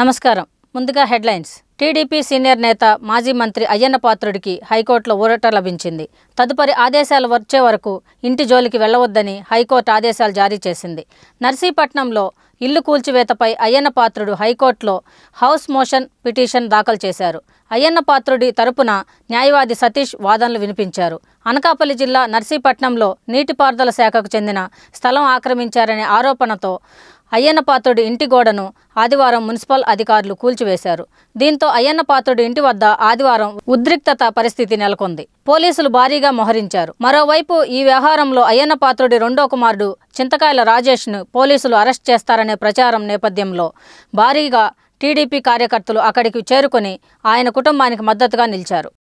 నమస్కారం. ముందుగా headlines. TDP senior నేత మాజీ మంత్రి అయ్యన్న పాత్రుడికి హైకోర్టులో ఊరట లభించింది. తదుపరి ఆదేశాలు వచ్చే వరకు ఇంటి జోలికి వెళ్లవద్దని హైకోర్టు ఆదేశాలు జారీ చేసింది. నర్సీపట్నంలో ఇల్లు కూల్చివేతపై అయ్యన్న పాత్రుడు హైకోర్టులో హౌస్ మోషన్ పిటిషన్ దాఖలు చేశారు. అయ్యన్న పాత్రుడి తరపున న్యాయవాది సతీష్ వాదనలు వినిపించారు. అనకాపల్లి జిల్లా నర్సీపట్నంలో నీటిపారుదల శాఖకు చెందిన స్థలం ఆక్రమించారనే ఆరోపణతో అయ్యన్న పాత్రుడి ఇంటి గోడను ఆదివారం మున్సిపల్ అధికారులు కూల్చివేశారు. దీంతో అయ్యన్న పాత్రుడి ఇంటి వద్ద ఆదివారం ఉద్రిక్తత పరిస్థితి నెలకొంది. పోలీసులు భారీగా మోహరించారు. మరోవైపు ఈ వ్యవహారంలో అయ్యన్న పాత్రుడి రెండో కుమారుడు చింతకాయల రాజేష్ను పోలీసులు అరెస్ట్ చేస్తారనే ప్రచారం నేపథ్యంలో భారీగా టీడీపీ కార్యకర్తలు అక్కడికి చేరుకుని ఆయన కుటుంబానికి మద్దతుగా నిలిచారు.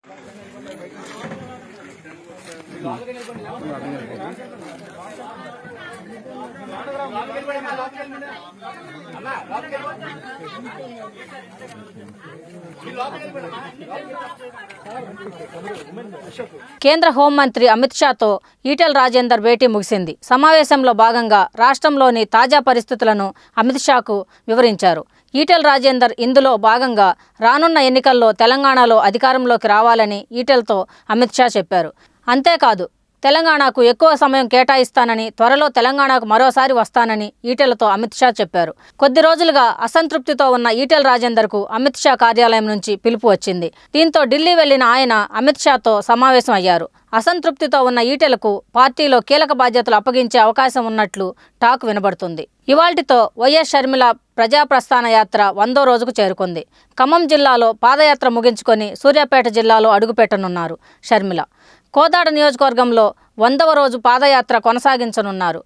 కేంద్ర హోంమంత్రి అమిత్ షాతో ఈటెల రాజేందర్ భేటీ ముగిసింది. సమావేశంలో భాగంగా రాష్ట్రంలోని తాజా పరిస్థితులను అమిత్ షాకు వివరించారు. ఈటెల రాజేందర్ ఇందులో భాగంగా రానున్న ఎన్నికల్లో తెలంగాణలో అధికారంలోకి రావాలని ఈటెలతో అమిత్ షా చెప్పారు. అంతేకాదు తెలంగాణకు ఎక్కువ సమయం కేటాయిస్తానని, త్వరలో తెలంగాణకు మరోసారి వస్తానని ఈటెలతో అమిత్ షా చెప్పారు. కొద్ది రోజులుగా అసంతృప్తితో ఉన్న ఈటెల రాజేందర్కు అమిత్ షా కార్యాలయం నుంచి పిలుపు వచ్చింది. దీంతో ఢిల్లీ వెళ్లిన ఆయన అమిత్ షాతో సమావేశం అయ్యారు. అసంతృప్తితో ఉన్న ఈటెలకు పార్టీలో కీలక బాధ్యతలు అప్పగించే అవకాశం ఉన్నట్లు టాక్ వినబడుతుంది. ఇవాల్టితో వైఎస్ షర్మిల ప్రజాప్రస్థాన యాత్ర 100వ రోజుకు చేరుకుంది. ఖమ్మం జిల్లాలో పాదయాత్ర ముగించుకొని సూర్యాపేట జిల్లాలో అడుగుపెట్టనున్నారు షర్మిల. కోదాడ నియోజకవర్గంలో 100వ రోజు పాదయాత్ర కొనసాగించనున్నారు.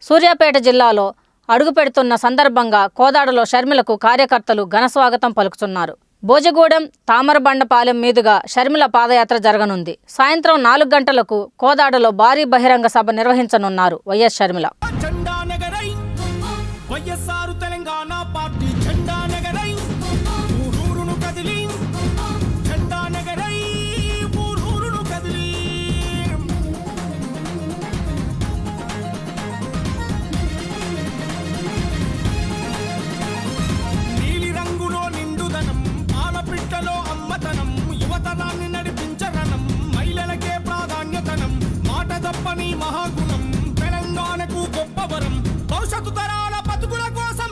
సూర్యాపేట జిల్లాలో అడుగుపెడుతున్న సందర్భంగా కోదాడలో షర్మిలకు కార్యకర్తలు ఘనస్వాగతం పలుకుతున్నారు. భోజగూడెం తామరబండపాలెం మీదుగా షర్మిల పాదయాత్ర జరగనుంది. సాయంత్రం 4 గంటలకు కోదాడలో భారీ బహిరంగ సభ నిర్వహించనున్నారు వైఎస్ షర్మిల. యువతరాన్ని నడిపించగనం, మహిళలకే ప్రాధాన్యతనం, మాట తప్పని మహాగుణం, తెలంగాణకు గొప్ప వరం, భవిష్యత్తు తరాల బతుకుల కోసం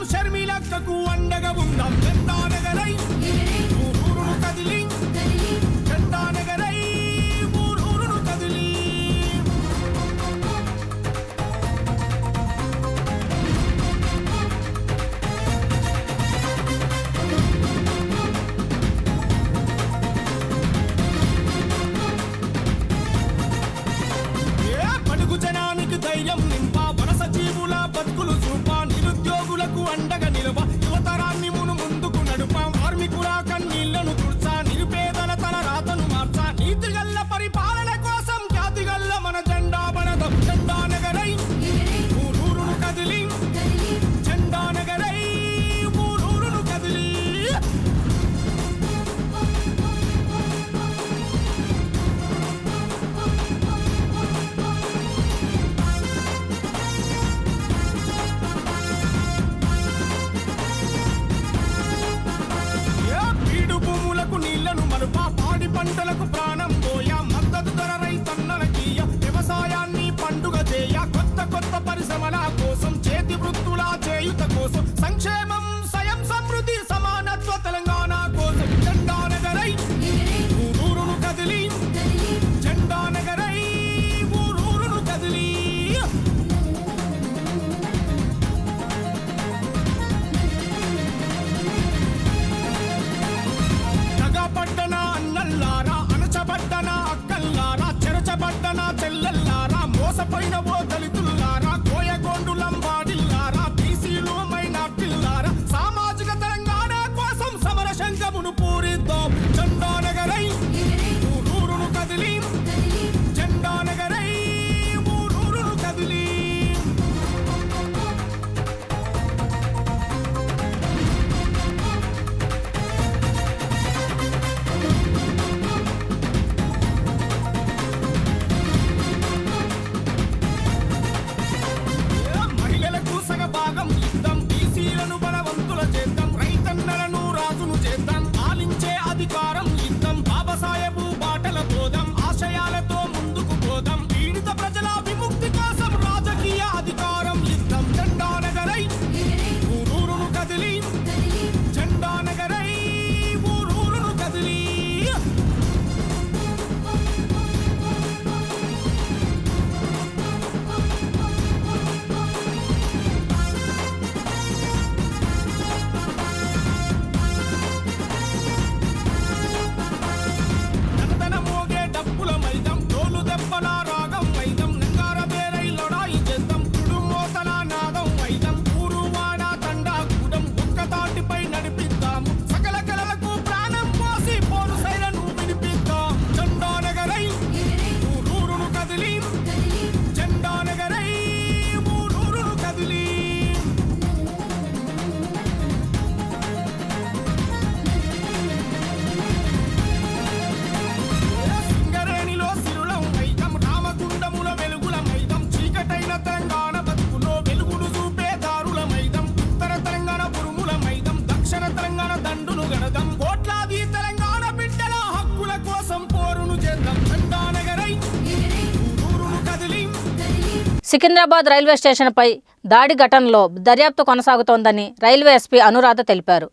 సికింద్రాబాద్ రైల్వే స్టేషన్పై దాడి ఘటనలో దర్యాప్తు కొనసాగుతోందని రైల్వే ఎస్పీ అనురాధ తెలిపారు.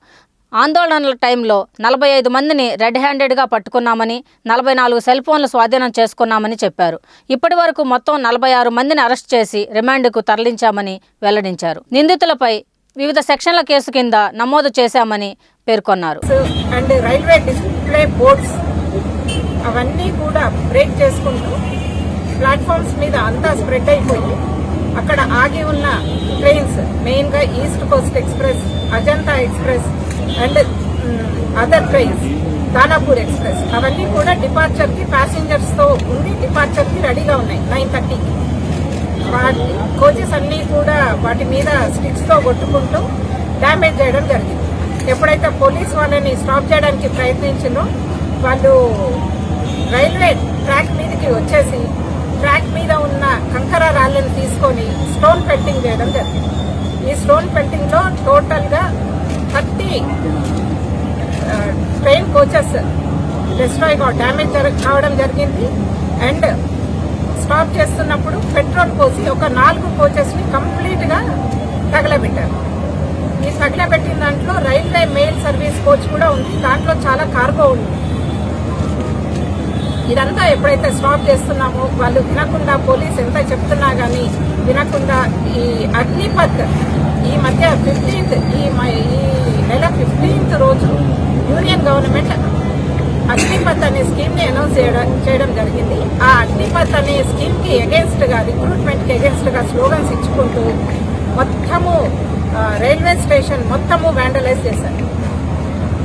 ఆందోళనల టైంలో 45 మందిని రెడ్ హ్యాండెడ్గా పట్టుకున్నామని, 44 సెల్ ఫోన్లు స్వాధీనం చేసుకున్నామని చెప్పారు. ఇప్పటి వరకు మొత్తం 46 మందిని అరెస్ట్ చేసి రిమాండ్కు తరలించామని వెల్లడించారు. నిందితులపై వివిధ సెక్షన్ల కేసు కింద నమోదు చేశామని పేర్కొన్నారు. అండ్ రైల్వే డిస్ప్లే బోర్డ్స్ అవన్నీ కూడా బ్రేక్ చేసుకుంటూ ప్లాట్ఫామ్స్ మీద అంతా స్ప్రెడ్ అయిపోయి అక్కడ ఆగి ఉన్న ట్రైన్స్ మెయిన్గా east Coast express, Ajanta express and other trains, Danapur express అవన్నీ కూడా డిపార్చర్కి ప్యాసింజర్స్తో ఉండి డిపార్చర్కి రెడీగా ఉన్నాయి 9:30కి. వాటి కోచెస్ అన్నీ కూడా వాటి మీద స్టిక్స్తో కొట్టుకుంటూ డ్యామేజ్ చేయడం జరిగింది. ఎప్పుడైతే పోలీస్ వాళ్ళని స్టాప్ చేయడానికి ప్రయత్నించిందో వాళ్ళు రైల్వే ట్రాక్ మీదకి వచ్చేసి ట్రాక్ మీద ఉన్న కంకర రాళ్ళని తీసుకొని స్టోన్ పెల్టింగ్ చేయడం జరిగింది. ఈ స్టోన్ పెల్టింగ్లో టోటల్గా 30 ట్రైన్ కోచెస్ డిస్ట్రాయ్ డ్యామేజ్ కావడం జరిగింది. అండ్ స్టాప్ చేస్తున్నప్పుడు పెట్రోల్ పోసి ఒక 4 కోచెస్ని కంప్లీట్గా తగలబెట్టారు. ఈ తగలబెట్టిన దాంట్లో రైల్వే మెయిల్ సర్వీస్ కోచ్ కూడా ఉంది, దాంట్లో చాలా కార్గో ఉంది. ఇదంతా ఎప్పుడైతే స్టాప్ చేస్తున్నామో వాళ్ళు వినకుండా, పోలీస్ ఎంత చెప్తున్నా కానీ వినకుండా ఈ అగ్నిపథ్ ఈ మధ్య 15th ఈ నెల 15th రోజు యూనియన్ గవర్నమెంట్ అగ్నిపథ్ అనే స్కీమ్ని అనౌన్స్ చేయడం జరిగింది. ఆ అగ్నిపథ్ అనే స్కీమ్కి ఎగెన్స్ట్గా, రిక్రూట్మెంట్కి ఎగెన్స్ట్గా స్లోగన్స్ ఇచ్చుకుంటూ మొత్తము రైల్వే స్టేషన్ మొత్తము వ్యాండలైజ్ చేశారు.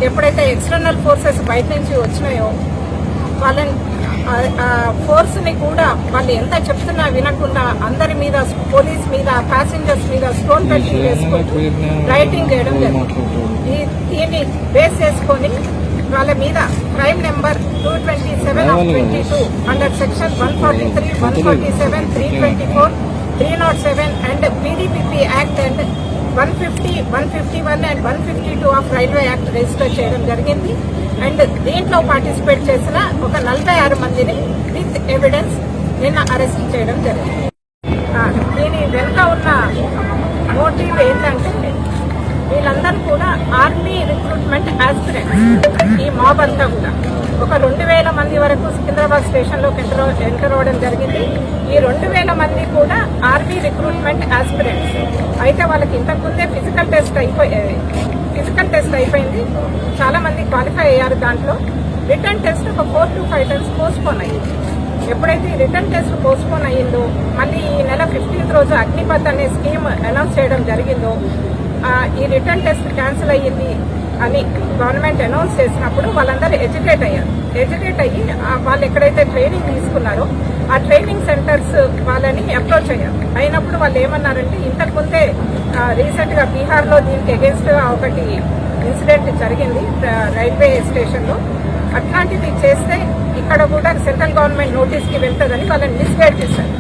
ఎప్పుడైతే ఎక్స్టర్నల్ ఫోర్సెస్ బయట నుంచి వచ్చినాయో వాళ్ళని ఫోర్స్ని కూడా వాళ్ళు ఎంత చెప్తున్నా వినకుండా అందరి మీద, పోలీస్ మీద, ప్యాసింజర్స్ మీద స్టోన్ పెల్టింగ్ చేసుకుంటూ రైటింగ్ చేయడం జరిగింది. దీన్ని బేస్ చేసుకొని వాళ్ళ మీద crime number 227/22 under section 143, 147, 324, 307 and PDPP act and 150, 151 and 152 of railway act register చేయడం జరిగింది. అండ్ దీంట్లో పార్టిసిపేట్ చేసిన ఒక 46 మందిని విత్ ఎవిడెన్స్ నిన్న అరెస్ట్ చేయడం జరిగింది. దీని వెనుక ఉన్న మోటివ్ ఏంటంటే వీళ్ళందరూ కూడా ఆర్మీ రిక్రూట్మెంట్ ఆస్పిరెంట్స్. ఈ మాబ్ అంతా కూడా ఒక 2000 మంది వరకు సికింద్రాబాద్ స్టేషన్లోకి ఎంటర్ అవ్వడం జరిగింది. ఈ 2000 మంది కూడా ఆర్మీ రిక్రూట్మెంట్ ఆస్పిరెంట్స్. అయితే వాళ్ళకి ఇంతకుముందే ఫిజికల్ టెస్ట్ అయిపోయింది. చాలా మంది క్వాలిఫై అయ్యారు. దాంట్లో రిటర్న్ టెస్ట్ ఒక 4 to 5 times పోస్ట్పోన్ అయ్యింది. ఎప్పుడైతే ఈ రిటర్న్ టెస్ట్ పోస్ట్పోన్ అయ్యిందో మళ్ళీ ఈ నెల 15th రోజు అగ్నిపథ్ అనే స్కీమ్ అనౌన్స్ చేయడం జరిగిందో ఈ రిటర్న్ టెస్ట్ క్యాన్సిల్ అయ్యింది అని గవర్నమెంట్ అనౌన్స్ చేసినప్పుడు వాళ్ళందరూ ఎడ్యుకేట్ అయ్యి వాళ్ళు ఎక్కడైతే ట్రైనింగ్ తీసుకున్నారో ఆ ట్రైనింగ్ సెంటర్స్ వాళ్ళని అప్రోచ్ అయ్యారు. అయినప్పుడు వాళ్ళు ఏమన్నారంటే ఇంతకుముందే రీసెంట్గా బీహార్లో దీనికి అగేన్స్ట్గా ఒకటి ఇన్సిడెంట్ జరిగింది రైల్వే స్టేషన్లో. అట్లాంటిది చేస్తే ఇక్కడ కూడా సెంట్రల్ గవర్నమెంట్ నోటీస్కి వెళ్తుందని వాళ్ళని మిస్గైడ్ చేశారు.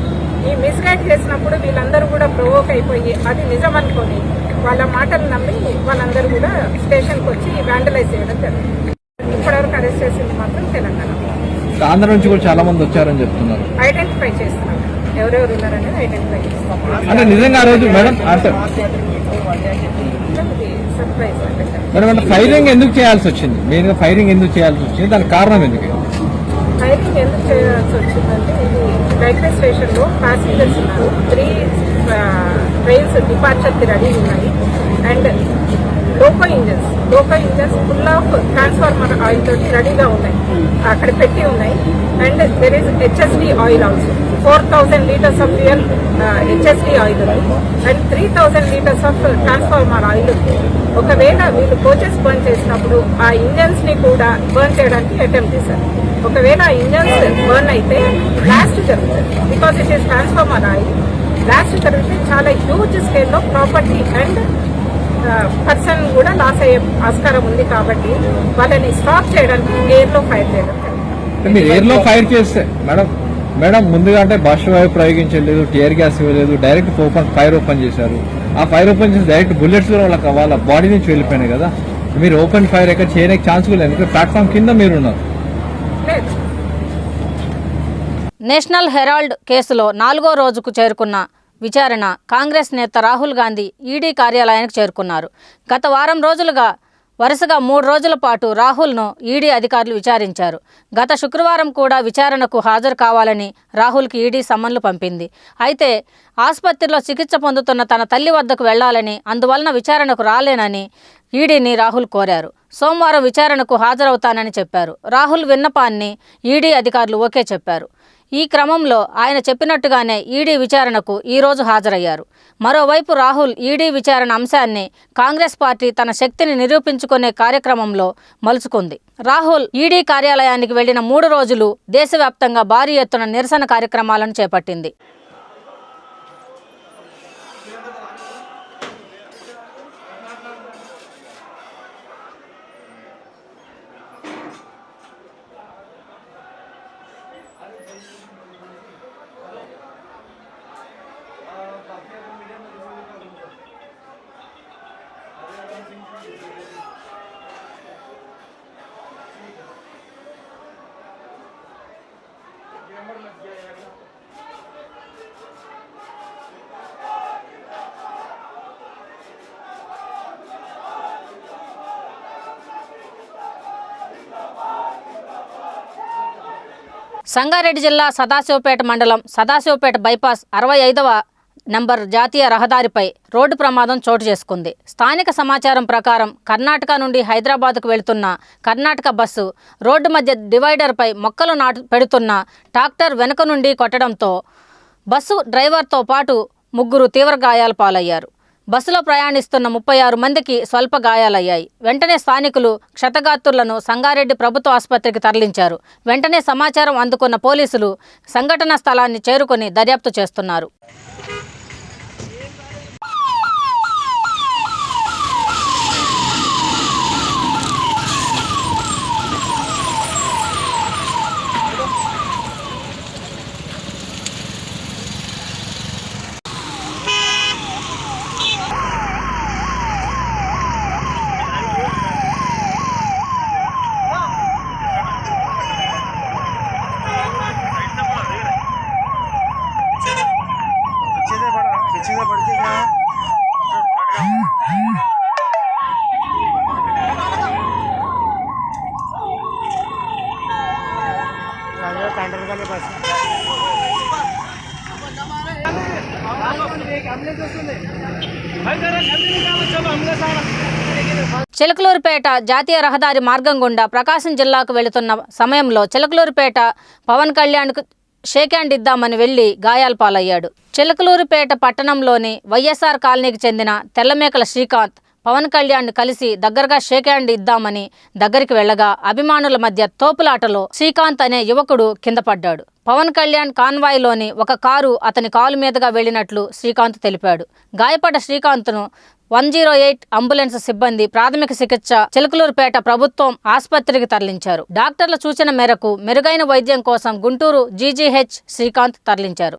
ఈ మిస్గైడ్ చేసినప్పుడు వీళ్ళందరూ కూడా ప్రొవోక్ అయిపోయి అది నిజం అనుకొని వాళ్ళ మాటలు నమ్మి వాళ్ళందరూ కూడా స్టేషన్కి వచ్చి వ్యాండలైజ్ చేయడం జరిగింది. ఇప్పటివరకు అరెస్ట్ చేసింది మాత్రం తెలంగాణ. ఆంధ్ర నుంచి కూడా చాలా మంది వచ్చారని చెప్తున్నారు. ఐడెంటిఫై చేస్తున్నారు, ఎవరెవరు ఉన్నారనేది ఐడెంటిఫై చేస్తున్నారు. అంటే నిజంగా ఆ రోజు మేడం సర్ప్రైజ్ మేడం అంటే ఫైరింగ్ ఎందుకు చేయాల్సి వచ్చింది? మెయిన్ గా ఫైరింగ్ ఎందుకు చేయాల్సి వచ్చింది? దానికి కారణం ఎందుకు? ఫైరింగ్ ఎందుకు చేయాల్సి వచ్చిందంటే ఇది రైల్వే స్టేషన్లో ప్యాసింజర్స్ ఉన్నారు. 3 ట్రైన్స్ డిపార్చర్కి రెడీ ఉన్నాయి. And loco engines full of transformer oil తోటి రెడీగా ఉన్నాయి, అక్కడ పెట్టి ఉన్నాయి. And there is HSD oil also 4000 liters of fuel HSD oil ఉంది. And 3000 liters of transformer oil ఉంది. ఒకవేళ వీళ్ళు కోచెస్ బర్న్ చేసినప్పుడు ఆ ఇంజన్స్ ని కూడా బర్న్ చేయడానికి అటెంప్ట్ చేశారు. ఒకవేళ ఆ ఇంజన్స్ బర్న్ అయితే బ్లాస్ట్ జరుగుతుంది. Because it is transformer oil. Blast జరిగితే చాలా హ్యూజ్ స్కేల్లో ప్రాపర్టీ అండ్ పర్సన్ కూడా లాస్ అయ్యే ఆస్కారం ఉంది. కాబట్టి వాళ్ళని స్టాప్ చేయడానికి ఎయిర్లో ఫైర్ చేయడం. మీరు ఎయిర్లో ఫైర్ చేస్తే మేడం ముందుగా అంటే బాష్పవాయువు ప్రయోగించలేదు, టియర్ గ్యాస్ ఇవ్వలేదు, డైరెక్ట్ ఫైర్ ఓపెన్ చేశారు. ఆ ఫైర్ ఓపెన్ చేసి డైరెక్ట్ బుల్లెట్స్ వాళ్ళ బాడీ నుంచి వెళ్ళిపోయినాయి కదా. మీరు ఓపెన్ ఫైర్ ఎక్కడ చేయడానికి ఛాన్స్ కూడా లేదు, ప్లాట్ఫామ్ కింద మీరు ఉన్నారు. నేషనల్ హెరాల్డ్ కేసులో 4వ రోజుకు చేరుకున్న విచారణ కాంగ్రెస్ నేత రాహుల్ గాంధీ ఈడీ కార్యాలయానికి చేరుకున్నారు. గత వారం రోజులుగా వరుసగా 3 రోజుల పాటు రాహుల్ను ఈడీ అధికారులు విచారించారు. గత శుక్రవారం కూడా విచారణకు హాజరు కావాలని రాహుల్కి ఈడీ సమన్లు పంపింది. అయితే ఆసుపత్రిలో చికిత్స పొందుతున్న తన తల్లి వద్దకు వెళ్లాలని, అందువలన విచారణకు రాలేనని ఈడీని రాహుల్ కోరారు. సోమవారం విచారణకు హాజరవుతానని చెప్పారు. రాహుల్ విన్నపాన్ని ఈడీ అధికారులు ఓకే చెప్పారు. ఈ క్రమంలో ఆయన చెప్పినట్టుగానే ఈడీ విచారణకు ఈరోజు హాజరయ్యారు. మరోవైపు రాహుల్ ఈడీ విచారణ అంశాన్ని కాంగ్రెస్ పార్టీ తన శక్తిని నిరూపించుకునే కార్యక్రమంలో మలుచుకుంది. రాహుల్ ఈడీ కార్యాలయానికి వెళ్లిన 3 రోజులు దేశవ్యాప్తంగా భారీ ఎత్తున నిరసన కార్యక్రమాలను చేపట్టింది. సంగారెడ్డి జిల్లా సదాశివపేట మండలం సదాశివపేట బైపాస్ 65వ నంబర్ జాతీయ రహదారిపై రోడ్డు ప్రమాదం చోటు చేసుకుంది. స్థానిక సమాచారం ప్రకారం కర్ణాటక నుండి హైదరాబాద్కు వెళుతున్న కర్ణాటక బస్సు రోడ్డు మధ్య డివైడర్పై మొక్కలు పెడుతున్న ట్రాక్టర్ వెనుక నుండి కొట్టడంతో బస్సు డ్రైవర్తో పాటు 3 తీవ్ర గాయాల పాలయ్యారు. బస్సులో ప్రయాణిస్తున్న 36 మందికి స్వల్ప గాయాలయ్యాయి. వెంటనే స్థానికులు క్షతగాత్రులను సంగారెడ్డి ప్రభుత్వ ఆసుపత్రికి తరలించారు. వెంటనే సమాచారం అందుకున్న పోలీసులు సంఘటనా స్థలాన్ని చేరుకొని దర్యాప్తు చేస్తున్నారు. చిలకలూరుపేట జాతీయ రహదారి మార్గం గుండా ప్రకాశం జిల్లాకు వెళుతున్న సమయంలో చిలకలూరుపేట పవన్ కళ్యాణ్కు షేక్ హ్యాండ్ ఇద్దామని వెళ్లి గాయాల పాలయ్యాడు. చిలకలూరుపేట పట్టణంలోని వైఎస్ఆర్ కాలనీకి చెందిన తెల్లమేకల శ్రీకాంత్ పవన్ కళ్యాణ్ కలిసి దగ్గరగా షేక్ హ్యాండ్ ఇద్దామని దగ్గరికి వెళ్లగా అభిమానుల మధ్య తోపులాటలో శ్రీకాంత్ అనే యువకుడు కింద పడ్డాడు. పవన్ కళ్యాణ్ కాన్వాయ్లోని ఒక కారు అతని కాలు మీదుగా వెళ్లినట్లు శ్రీకాంత్ తెలిపాడు. గాయపడ్డ శ్రీకాంత్ను 108 అంబులెన్స్ సిబ్బంది ప్రాథమిక చికిత్స చిలకలూరుపేట ప్రభుత్వం ఆసుపత్రికి తరలించారు. డాక్టర్ల సూచన మేరకు మెరుగైన వైద్యం కోసం గుంటూరు జీజీహెచ్ శ్రీకాంత్ తరలించారు.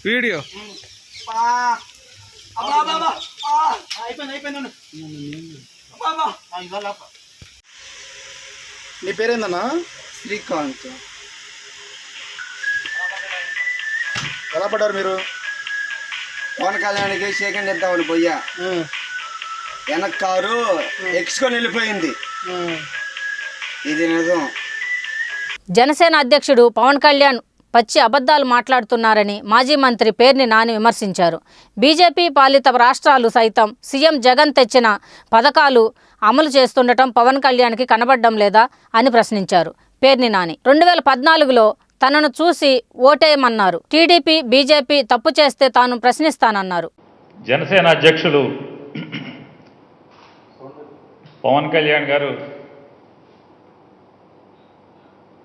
వీడియో నీ పేరేందన్నా? శ్రీకాంత్. ఎలా పడ్డారు మీరు? పవన్ కళ్యాణ్కి షేక్ హ్యాండ్ ఇద్దామని పోయా, వెనక కారు ఎక్స్కొని వెళ్ళిపోయింది. ఇది నిజం. జనసేన అధ్యక్షుడు పవన్ కళ్యాణ్ పచ్చి అబద్ధాలు మాట్లాడుతున్నారని మాజీ మంత్రి పేర్ని నాని విమర్శించారు. బీజేపీ పాలిత రాష్ట్రాలు సైతం సీఎం జగన్ తెచ్చిన పథకాలు అమలు చేస్తుండటం పవన్ కళ్యాణ్కి కనబడడం లేదా అని ప్రశ్నించారు. పేర్ని నాని 2014లో తనను చూసి ఓటేయమన్నారు. టీడీపీ బీజేపీ తప్పు చేస్తే తాను ప్రశ్నిస్తానన్నారు. జనసేన అధ్యక్షులు పవన్ కళ్యాణ్ గారు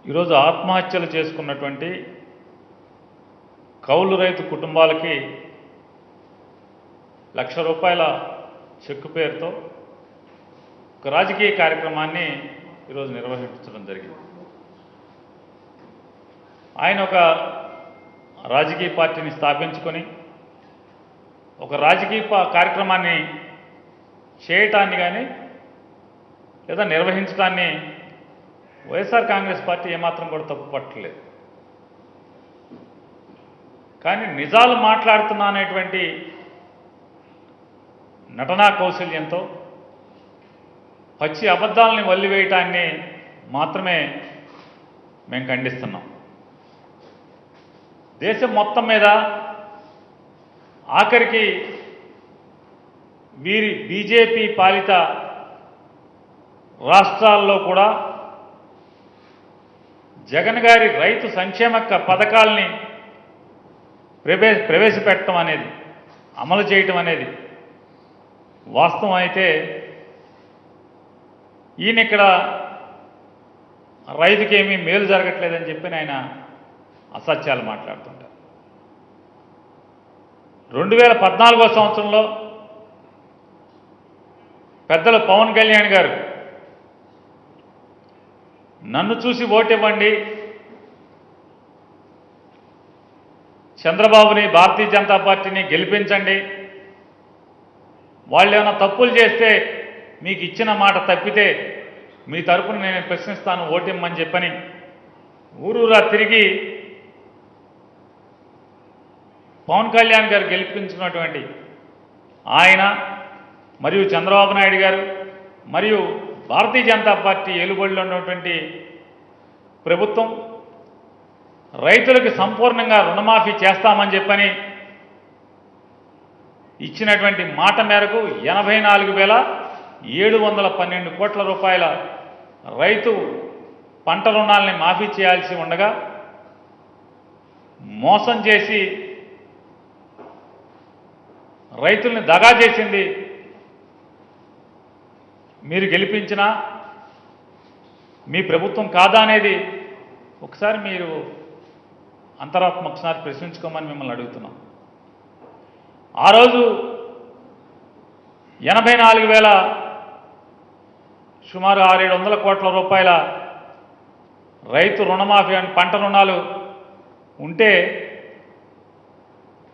ఈరోజు ఆత్మహత్యలు చేసుకున్నటువంటి కౌలు రైతు కుటుంబాలకి ₹1,00,000 చెక్కు పేరుతో ఒక రాజకీయ కార్యక్రమాన్ని ఈరోజు నిర్వహించడం జరిగింది. ఆయన ఒక రాజకీయ పార్టీని స్థాపించుకొని ఒక రాజకీయ కార్యక్రమాన్ని చేయటాన్ని కానీ లేదా నిర్వహించడాన్ని వైఎస్ఆర్ కాంగ్రెస్ పార్టీ ఏమాత్రం కూడా తప్పు పట్టలేదు. కానీ నిజాలు మాట్లాడుతున్నా అనేటువంటి నటనా కౌశల్యంతో పచ్చి అబద్ధాలని వల్లివేయటాన్ని మాత్రమే మేము ఖండిస్తున్నాం. దేశం మొత్తం మీద ఆఖరికి వీరి బీజేపీ పాలిత రాష్ట్రాల్లో కూడా జగన్ గారి రైతు సంక్షేమ పథకాల్ని ప్రవేశపెట్టడం అనేది, అమలు చేయటం అనేది వాస్తవం అయితే ఈయన ఇక్కడ రైతుకి ఏమీ మేలు జరగట్లేదని చెప్పి ఆయన అసత్యాలు మాట్లాడుతుంటారు. 2014 సంవత్సరంలో పెద్దలు పవన్ కళ్యాణ్ గారు నన్ను చూసి ఓటివ్వండి, చంద్రబాబుని భారతీయ జనతా పార్టీని గెలిపించండి, వాళ్ళు ఏమైనా తప్పులు చేస్తే మీకు ఇచ్చిన మాట తప్పితే మీ తరపున నేను ప్రశ్నిస్తాను, ఓటిమ్మని చెప్పని ఊరూరా తిరిగి పవన్ కళ్యాణ్ గారు గెలిపించినటువంటి ఆయన మరియు చంద్రబాబు నాయుడు గారు మరియు భారతీయ జనతా పార్టీ ఏలుబడిలో ఉన్నటువంటి ప్రభుత్వం రైతులకు సంపూర్ణంగా రుణమాఫీ చేస్తామని చెప్పని ఇచ్చినటువంటి మాట మేరకు 84,712 కోట్ల రూపాయల రైతు పంట రుణాలని మాఫీ చేయాల్సి ఉండగా మోసం చేసి రైతుల్ని దగా చేసింది మీరు గెలిపించినా మీ ప్రభుత్వం కాదా అనేది ఒకసారి మీరు అంతరాత్మ ఒకసారి ప్రశ్నించుకోమని మిమ్మల్ని అడుగుతున్నాం. ఆ రోజు 84,000 సుమారు 600-700 కోట్ల రూపాయల రైతు రుణమాఫీ అని పంట రుణాలు ఉంటే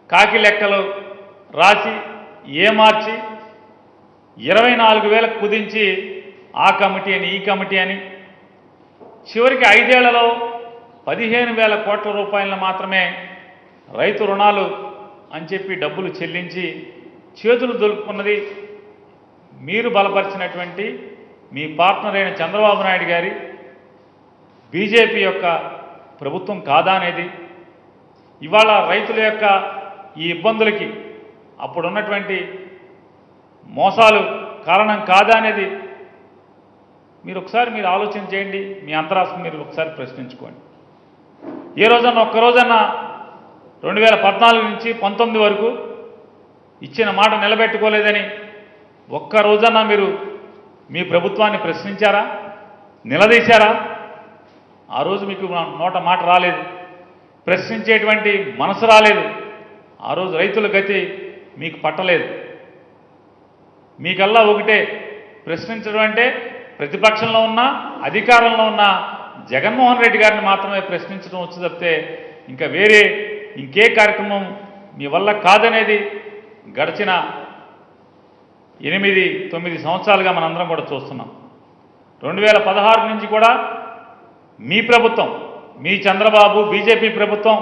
కాకి లెక్కలు రాసి ఏమార్చి 24,000 కుదించి ఆ కమిటీ అని ఈ కమిటీ అని చివరికి 5 ఏళ్లలో 15,000 కోట్ల రూపాయలను మాత్రమే రైతు రుణాలు అని చెప్పి డబ్బులు చెల్లించి చేతులు దొరుకుతున్నది మీరు బలపరిచినటువంటి మీ పార్ట్నర్ అయిన చంద్రబాబు నాయుడు గారి బీజేపీ యొక్క ప్రభుత్వం కాదా అనేది, ఇవాళ రైతుల యొక్క ఈ ఇబ్బందులకి అప్పుడున్నటువంటి మోసాలు కారణం కాదా అనేది మీరు ఒకసారి ఆలోచన చేయండి. మీ అంతరాత్మ మీరు ఒకసారి ప్రశ్నించుకోండి. ఏ రోజన్నా ఒక్కరోజన్నా 2014 నుంచి 19 వరకు ఇచ్చిన మాట నిలబెట్టుకోలేదని ఒక్క రోజన్నా మీరు మీ ప్రభుత్వాన్ని ప్రశ్నించారా, నిలదీశారా? ఆ రోజు మీకు నోట మాట రాలేదు, ప్రశ్నించేటువంటి మనసు రాలేదు. ఆ రోజు రైతుల గతి మీకు పట్టలేదు. మీకల్లా ఒకటే, ప్రశ్నించడం అంటే ప్రతిపక్షంలో ఉన్న అధికారంలో ఉన్న జగన్మోహన్ రెడ్డి గారిని మాత్రమే ప్రశ్నించడం వచ్చు తప్పితే ఇంకా వేరే ఇంకే కార్యక్రమం మీ వల్ల కాదనేది గడిచిన 8-9 సంవత్సరాలుగా మనందరం కూడా చూస్తున్నాం. 2016 నుంచి కూడా మీ ప్రభుత్వం, మీ చంద్రబాబు బీజేపీ ప్రభుత్వం,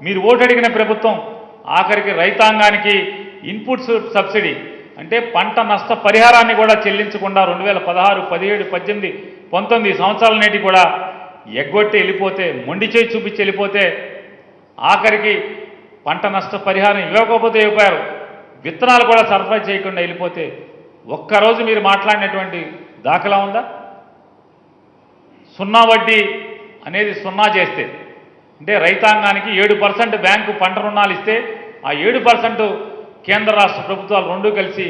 మీరు ఓటడిగిన ప్రభుత్వం ఆఖరికి రైతాంగానికి ఇన్పుట్స్ సబ్సిడీ అంటే పంట నష్ట పరిహారాన్ని కూడా చెల్లించకుండా 2016, 17, 18, 19 సంవత్సరాల నేటి కూడా ఎగ్గొట్టి వెళ్ళిపోతే, మొండి చేయి చూపించి వెళ్ళిపోతే, ఆఖరికి పంట నష్ట పరిహారం ఇవ్వకపోతే ఇవ్వకపోయారు, విత్తనాలు కూడా సరఫరా చేయకుండా వెళ్ళిపోతే ఒక్కరోజు మీరు మాట్లాడినటువంటి దాఖలా ఉందా? సున్నా వడ్డీ అనేది సున్నా చేస్తే అంటే రైతాంగానికి 7% బ్యాంకు పంట రుణాలు ఇస్తే ఆ 7% కేంద్ర రాష్ట్ర ప్రభుత్వాలు రెండూ కలిసి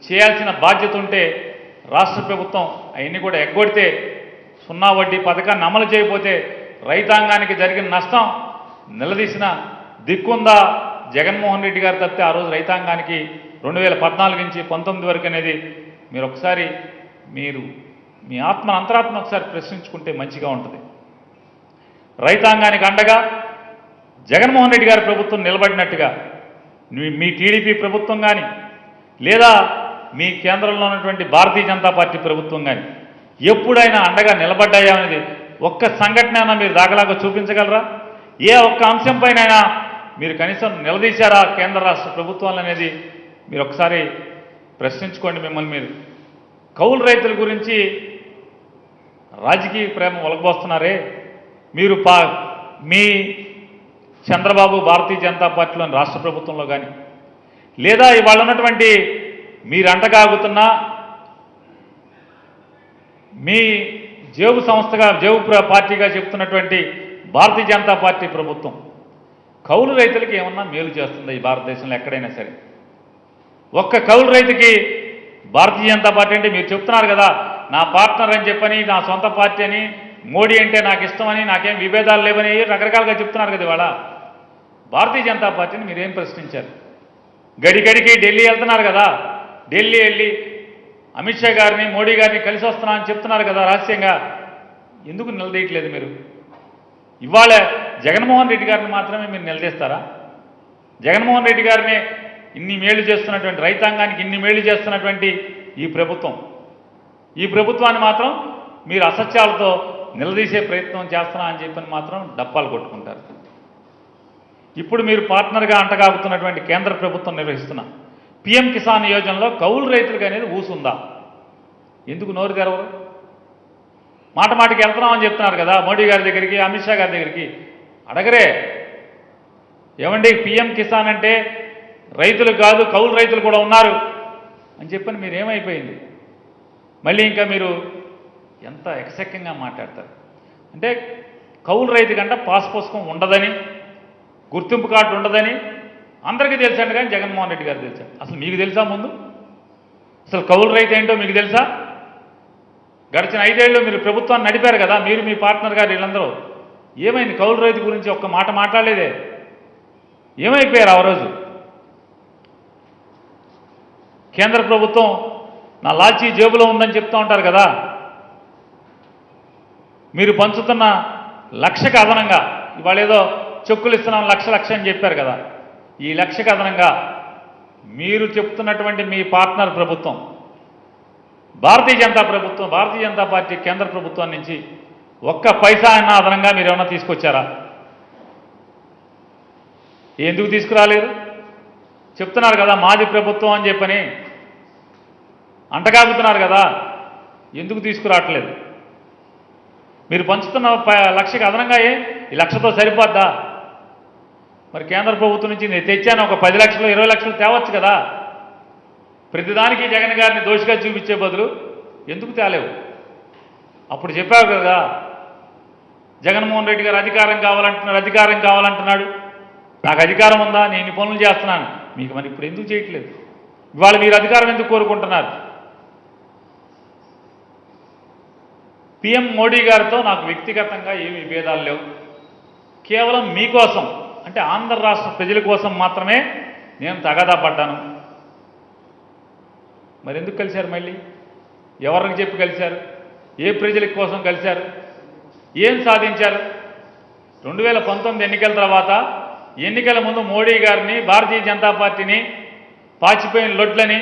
చేయాల్సిన బాధ్యత ఉంటే రాష్ట్ర ప్రభుత్వం అవన్నీ కూడా ఎగ్గొడితే సున్నా వడ్డీ పథకాన్ని అమలు చేయకపోతే రైతాంగానికి జరిగిన నష్టం నిలదీసిన దిక్కుందా జగన్మోహన్ రెడ్డి గారు తప్పితే ఆ రోజు రైతాంగానికి 2014 నుంచి 19 వరకు అనేది మీరు ఒకసారి మీ అంతరాత్మ ఒకసారి ప్రశ్నించుకుంటే మంచిగా ఉంటుంది. రైతాంగానికి అండగా జగన్మోహన్ రెడ్డి గారి ప్రభుత్వం నిలబడినట్టుగా మీ టీడీపీ ప్రభుత్వం కానీ లేదా మీ కేంద్రంలో ఉన్నటువంటి భారతీయ జనతా పార్టీ ప్రభుత్వం కానీ ఎప్పుడైనా అండగా నిలబడ్డాయా అనేది ఒక్క సంఘటన అయినా మీరు దాఖలాగా చూపించగలరా? ఏ ఒక్క అంశం పైన మీరు కనీసం నిలదీశారా కేంద్ర రాష్ట్ర ప్రభుత్వాలు అనేది మీరు ఒకసారి ప్రశ్నించుకోండి మిమ్మల్ని మీరు. కౌలు రైతుల గురించి రాజకీయ ప్రేమ ఒలగబోస్తున్నారే మీరు. మీ చంద్రబాబు భారతీయ జనతా పార్టీలోని రాష్ట్ర ప్రభుత్వంలో కానీ లేదా ఇవాళ ఉన్నటువంటి మీరు అంటగాగుతున్న మీ జేబు సంస్థగా జేబు పార్టీగా చెప్తున్నటువంటి భారతీయ జనతా పార్టీ ప్రభుత్వం కౌలు రైతులకి ఏమన్నా మేలు చేస్తుందా ఈ భారతదేశంలో ఎక్కడైనా సరే? ఒక్క కౌలు రైతుకి భారతీయ జనతా పార్టీ అంటే మీరు చెప్తున్నారు కదా నా పార్ట్నర్ అని చెప్పని, నా సొంత పార్టీ అని, మోడీ అంటే నాకు ఇష్టమని, నాకేం విభేదాలు లేవని రకరకాలుగా చెప్తున్నారు కదా. ఇవాళ భారతీయ జనతా పార్టీని మీరేం ప్రశ్నించారు? గడిగడికి ఢిల్లీ వెళ్తున్నారు కదా, ఢిల్లీ వెళ్ళి అమిత్ షా గారిని మోడీ గారిని కలిసి వస్తున్నా అని చెప్తున్నారు కదా రహస్యంగా. ఎందుకు నిలదీయట్లేదు మీరు? ఇవాళ జగన్మోహన్ రెడ్డి గారిని మాత్రమే మీరు నిలదీస్తారా? జగన్మోహన్ రెడ్డి గారిని ఇన్ని మేలు చేస్తున్నటువంటి రైతాంగానికి ఇన్ని మేలు చేస్తున్నటువంటి ఈ ప్రభుత్వాన్ని మాత్రం మీరు అసత్యాలతో నిలదీసే ప్రయత్నం చేస్తున్నా అని చెప్పని మాత్రం డప్పాలు కొట్టుకుంటారు. ఇప్పుడు మీరు పార్ట్నర్గా అంటగాగుతున్నటువంటి కేంద్ర ప్రభుత్వం నిర్వహిస్తున్న పిఎం కిసాన్ యోజనలో కౌలు రైతులకు అనేది ఊసుందా? ఎందుకు నోరు తెరవరు? మాట మాటికి వెళ్తున్నామని చెప్తున్నారు కదా మోడీ గారి దగ్గరికి, అమిత్ షా గారి దగ్గరికి. అడగరే ఏమండి పిఎం కిసాన్ అంటే రైతులు కాదు కౌలు రైతులు కూడా ఉన్నారు అని చెప్పని మీరేమైపోయింది? మళ్ళీ ఇంకా మీరు ఎంత ఎక్సెక్కంగా మాట్లాడతారు అంటే కౌలు రైతు కంటే పాస్ పుస్తకం ఉండదని, గుర్తింపు కార్డు ఉండదని అందరికీ తెలుసండి. కానీ జగన్మోహన్ రెడ్డి గారు తెలుసా? అసలు మీకు తెలుసా? ముందు అసలు కౌలు రైతు ఏంటో మీకు తెలుసా? గడిచిన 5 ఏళ్ళు మీరు ప్రభుత్వాన్ని నడిపారు కదా, మీరు మీ పార్ట్నర్ గారు వీళ్ళందరూ. ఏమైంది? కౌలు రైతు గురించి ఒక్క మాట మాట్లాడలేదే. ఏమైపోయారు ఆ రోజు? కేంద్ర ప్రభుత్వం నా లాల్చీ జేబులో ఉందని చెప్తూ ఉంటారు కదా. మీరు పంచుతున్న లక్షకు అదనంగా ఇవాళ ఏదో చెక్కులు ఇస్తున్నాం లక్ష అని చెప్పారు కదా. ఈ లక్షకు అదనంగా మీరు చెప్తున్నటువంటి మీ పార్ట్నర్ ప్రభుత్వం భారతీయ జనతా పార్టీ కేంద్ర ప్రభుత్వం నుంచి ఒక్క పైసా అయినా అదనంగా మీరు ఏమన్నా తీసుకొచ్చారా? ఎందుకు తీసుకురాలేదు? చెప్తున్నారు కదా మాది ప్రభుత్వం అని చెప్పని అంటగాగుతున్నారు కదా, ఎందుకు తీసుకురావట్లేదు? మీరు పంచుతున్న లక్షకు అదనంగా ఈ లక్షతో సరిపోద్దా? మరి కేంద్ర ప్రభుత్వం నుంచి నేను తెచ్చాను ఒక 10 లక్షలు 20 లక్షలు తేవచ్చు కదా. ప్రతిదానికి జగన్ గారిని దోషిగా చూపించే బదులు ఎందుకు తేలేవు? అప్పుడు చెప్పావు కదా జగన్మోహన్ రెడ్డి గారు అధికారం కావాలంటున్నాడు. నాకు అధికారం ఉందా? నేను ఈ పనులు చేస్తున్నాను. మీకు మరి ఇప్పుడు ఎందుకు చేయట్లేదు? ఇవాళ మీరు అధికారం ఎందుకు కోరుకుంటున్నారు? పిఎం మోడీ గారితో నాకు వ్యక్తిగతంగా ఏమి విభేదాలు లేవు. కేవలం మీకోసం అంటే ఆంధ్ర రాష్ట్ర ప్రజల కోసం మాత్రమే నేను తగాదా పడ్డాను. మరి ఎందుకు కలిశారు? మళ్ళీ ఎవరికి చెప్పి కలిశారు? ఏ ప్రజల కోసం కలిశారు? ఏం సాధించారు? 2019 ఎన్నికల తర్వాత ఎన్నికల ముందు మోడీ గారిని భారతీయ జనతా పార్టీని పాచిపోయిన లొడ్లని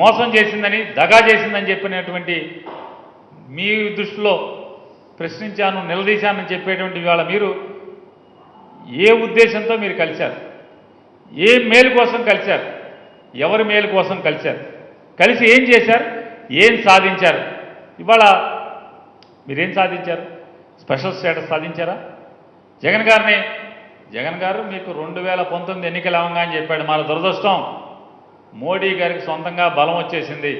మోసం చేసిందని దగా చేసిందని చెప్పినటువంటి మీ దృష్టిలో ప్రశ్నించాను నిలదీశానని చెప్పేటువంటి ఇవాళ మీరు ఏ ఉద్దేశంతో మీరు కలిశారు? ఏ మేలు కోసం కలిశారు? ఎవరి మేలు కోసం కలిశారు? కలిసి ఏం చేశారు? ఏం సాధించారు? ఇవాళ మీరేం సాధించారు? Special status సాధించారా? జగన్ గారు మీకు 2019 ఎన్నికలు అవంగా అని చెప్పాడు. మన దురదృష్టం మోడీ గారికి సొంతంగా బలం వచ్చేసింది.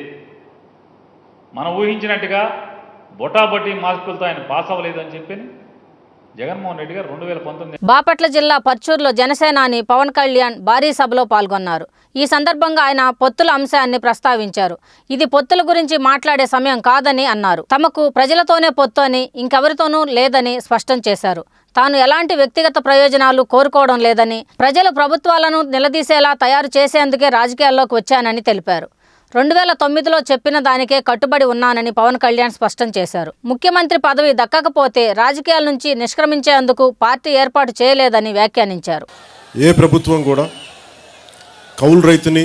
మనం ఊహించినట్టుగా బొటాబొటీ మార్కులతో ఆయన పాస్ అవ్వలేదని చెప్పి జగన్మోహన్ రెడ్డి గారు 2019 బాపట్ల జిల్లా పర్చూరులో జనసేనాని పవన్ కళ్యాణ్ భారీ సభలో పాల్గొన్నారు. ఈ సందర్భంగా ఆయన పొత్తుల అంశాన్ని ప్రస్తావించారు. ఇది పొత్తుల గురించి మాట్లాడే సమయం కాదని అన్నారు. తమకు ప్రజలతోనే పొత్తు అని ఇంకెవరితోనూ లేదని స్పష్టం చేశారు. తాను ఎలాంటి వ్యక్తిగత ప్రయోజనాలు కోరుకోవడం లేదని, ప్రజలు ప్రభుత్వాలను నిలదీసేలా తయారు చేసేందుకే రాజకీయాల్లోకి వచ్చానని తెలిపారు. 2009లో చెప్పిన దానికే కట్టుబడి ఉన్నానని పవన్ కళ్యాణ్ స్పష్టం చేశారు. ముఖ్యమంత్రి పదవి దక్కకపోతే రాజకీయాల నుంచి నిష్క్రమించేందుకు పార్టీ ఏర్పాటు చేయలేదని వ్యాఖ్యానించారు. ఏ ప్రభుత్వం కూడా కౌలు రైతుని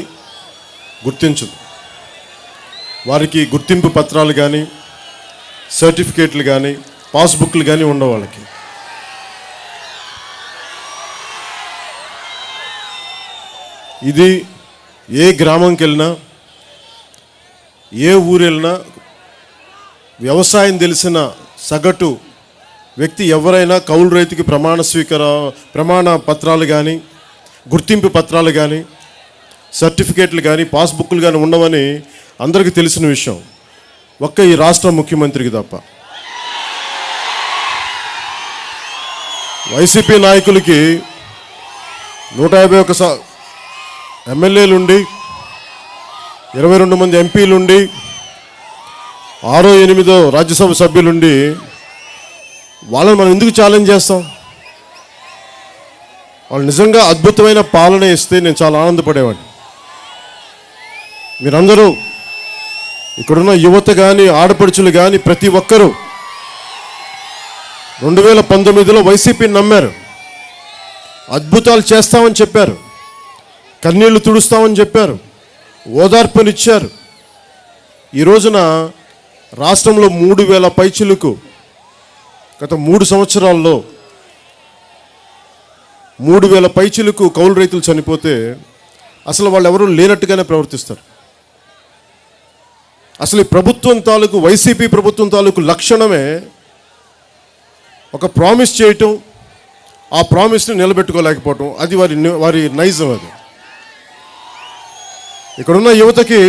గుర్తించదు. వారికి గుర్తింపు పత్రాలు కానీ సర్టిఫికేట్లు కానీ పాస్బుక్లు కానీ ఉండవు వాళ్ళకి. ఇది ఏ గ్రామంకి వెళ్ళినా ఏ ఊరు వెళ్ళినా వ్యవసాయం తెలిసిన సగటు వ్యక్తి ఎవరైనా కౌలు రైతుకి ప్రమాణ పత్రాలు కానీ గుర్తింపు పత్రాలు కానీ సర్టిఫికేట్లు కానీ పాస్బుక్లు కానీ ఉండవని అందరికీ తెలిసిన విషయం, ఒక్క ఈ రాష్ట్ర ముఖ్యమంత్రికి తప్ప. వైసీపీ నాయకులకి 151 ఎమ్మెల్యేలుండి 22 మంది ఎంపీలుండి 6 8 రాజ్యసభ సభ్యులుండి వాళ్ళని మనం ఎందుకు ఛాలెంజ్ చేస్తాం? వాళ్ళు నిజంగా అద్భుతమైన పాలన ఇస్తే నేను చాలా ఆనందపడేవాడిని. మీరందరూ ఇక్కడున్న యువత కానీ ఆడపడుచులు కానీ ప్రతి ఒక్కరూ 2019లో వైసీపీని నమ్మారు, అద్భుతాలు చేస్తామని చెప్పారు, కన్నీళ్లు తుడుస్తామని చెప్పారు, ఓదార్పునిచ్చారు. ఈ రోజున రాష్ట్రంలో 3000 పైచిలకు గత 3 సంవత్సరాల్లో 3000 పైచిలకు కౌలు రైతులు చనిపోతే అసలు వాళ్ళు ఎవరూ లేనట్టుగానే ప్రవర్తిస్తారు. అసలు ఈ ప్రభుత్వం తాలూకు వైసీపీ ప్రభుత్వం తాలూకు లక్షణమే ఒక ప్రామిస్ చేయటం, ఆ ప్రామిస్ని నిలబెట్టుకోలేకపోవటం. అది వారి నైజం. అది ఇక్కడున్న యువతకి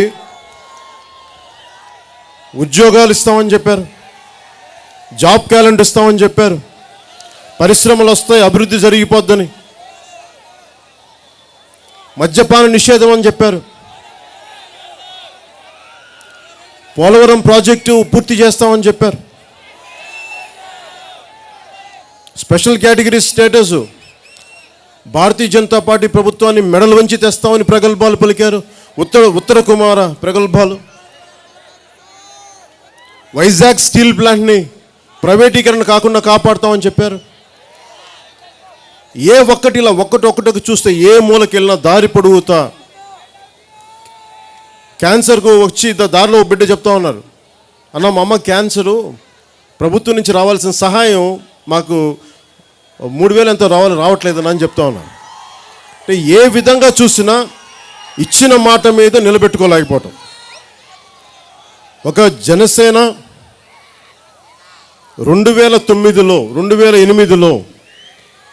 ఉద్యోగాలు ఇస్తామని చెప్పారు, జాబ్ క్యాలెండర్ ఇస్తామని చెప్పారు, పరిశ్రమలు వస్తాయి, అభివృద్ధి జరిగిపోద్దని, మద్యపాన నిషేధం అని చెప్పారు, పోలవరం ప్రాజెక్టు పూర్తి చేస్తామని చెప్పారు, special category status Bharatiya Janata party ప్రభుత్వాన్ని మెడలు వంచి తెస్తామని ప్రగల్భాలు పలికారు, ఉత్తర కుమార ప్రగల్భాలు. వైజాగ్ స్టీల్ ప్లాంట్ని ప్రైవేటీకరణ కాకుండా కాపాడుతామని చెప్పారు. ఏ ఒక్కటి ఇలా ఒక్కటొక్కటికి చూస్తే ఏ మూలకి వెళ్ళినా దారి పొడుగుతా క్యాన్సర్కు వచ్చి దారిలో బిడ్డ చెప్తా ఉన్నారు, అన్న మా అమ్మ క్యాన్సరు, ప్రభుత్వం నుంచి రావాల్సిన సహాయం మాకు 3000 ఎంతో రావట్లేదని అని చెప్తా ఉన్నారు. అంటే ఏ విధంగా చూసినా ఇచ్చిన మాట మీద నిలబెట్టుకోలేకపోవటం. ఒక జనసేన 2008లో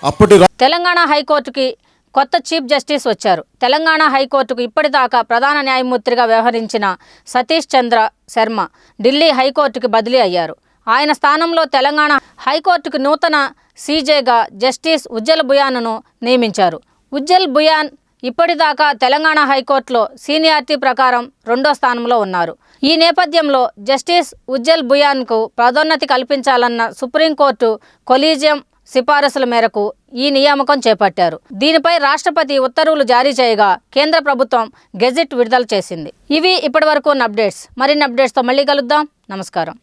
అప్పటి తెలంగాణ హైకోర్టుకి కొత్త చీఫ్ జస్టిస్ వచ్చారు. తెలంగాణ హైకోర్టుకు ఇప్పటిదాకా ప్రధాన న్యాయమూర్తిగా వ్యవహరించిన సతీష్ చంద్ర శర్మ ఢిల్లీ హైకోర్టుకి బదిలీ అయ్యారు. ఆయన స్థానంలో తెలంగాణ హైకోర్టుకు నూతన సీజేగా జస్టిస్ ఉజ్జల్ బుయాన్ను నియమించారు. ఉజ్జల్ బుయాన్ ఇప్పటిదాకా తెలంగాణ హైకోర్టులో సీనియారిటీ ప్రకారం 2వ స్థానంలో ఉన్నారు. ఈ నేపథ్యంలో జస్టిస్ ఉజ్జల్ బుయాన్కు పదోన్నతి కల్పించాలన్న సుప్రీంకోర్టు కొలీజియం సిఫారసుల మేరకు ఈ నియామకం చేపట్టారు. దీనిపై రాష్ట్రపతి ఉత్తర్వులు జారీ చేయగా కేంద్ర ప్రభుత్వం గెజిట్ విడుదల చేసింది. ఇవి ఇప్పటివరకు ఉన్న అప్డేట్స్. మరిన్ని అప్డేట్స్తో మళ్ళీ కలుద్దాం. నమస్కారం.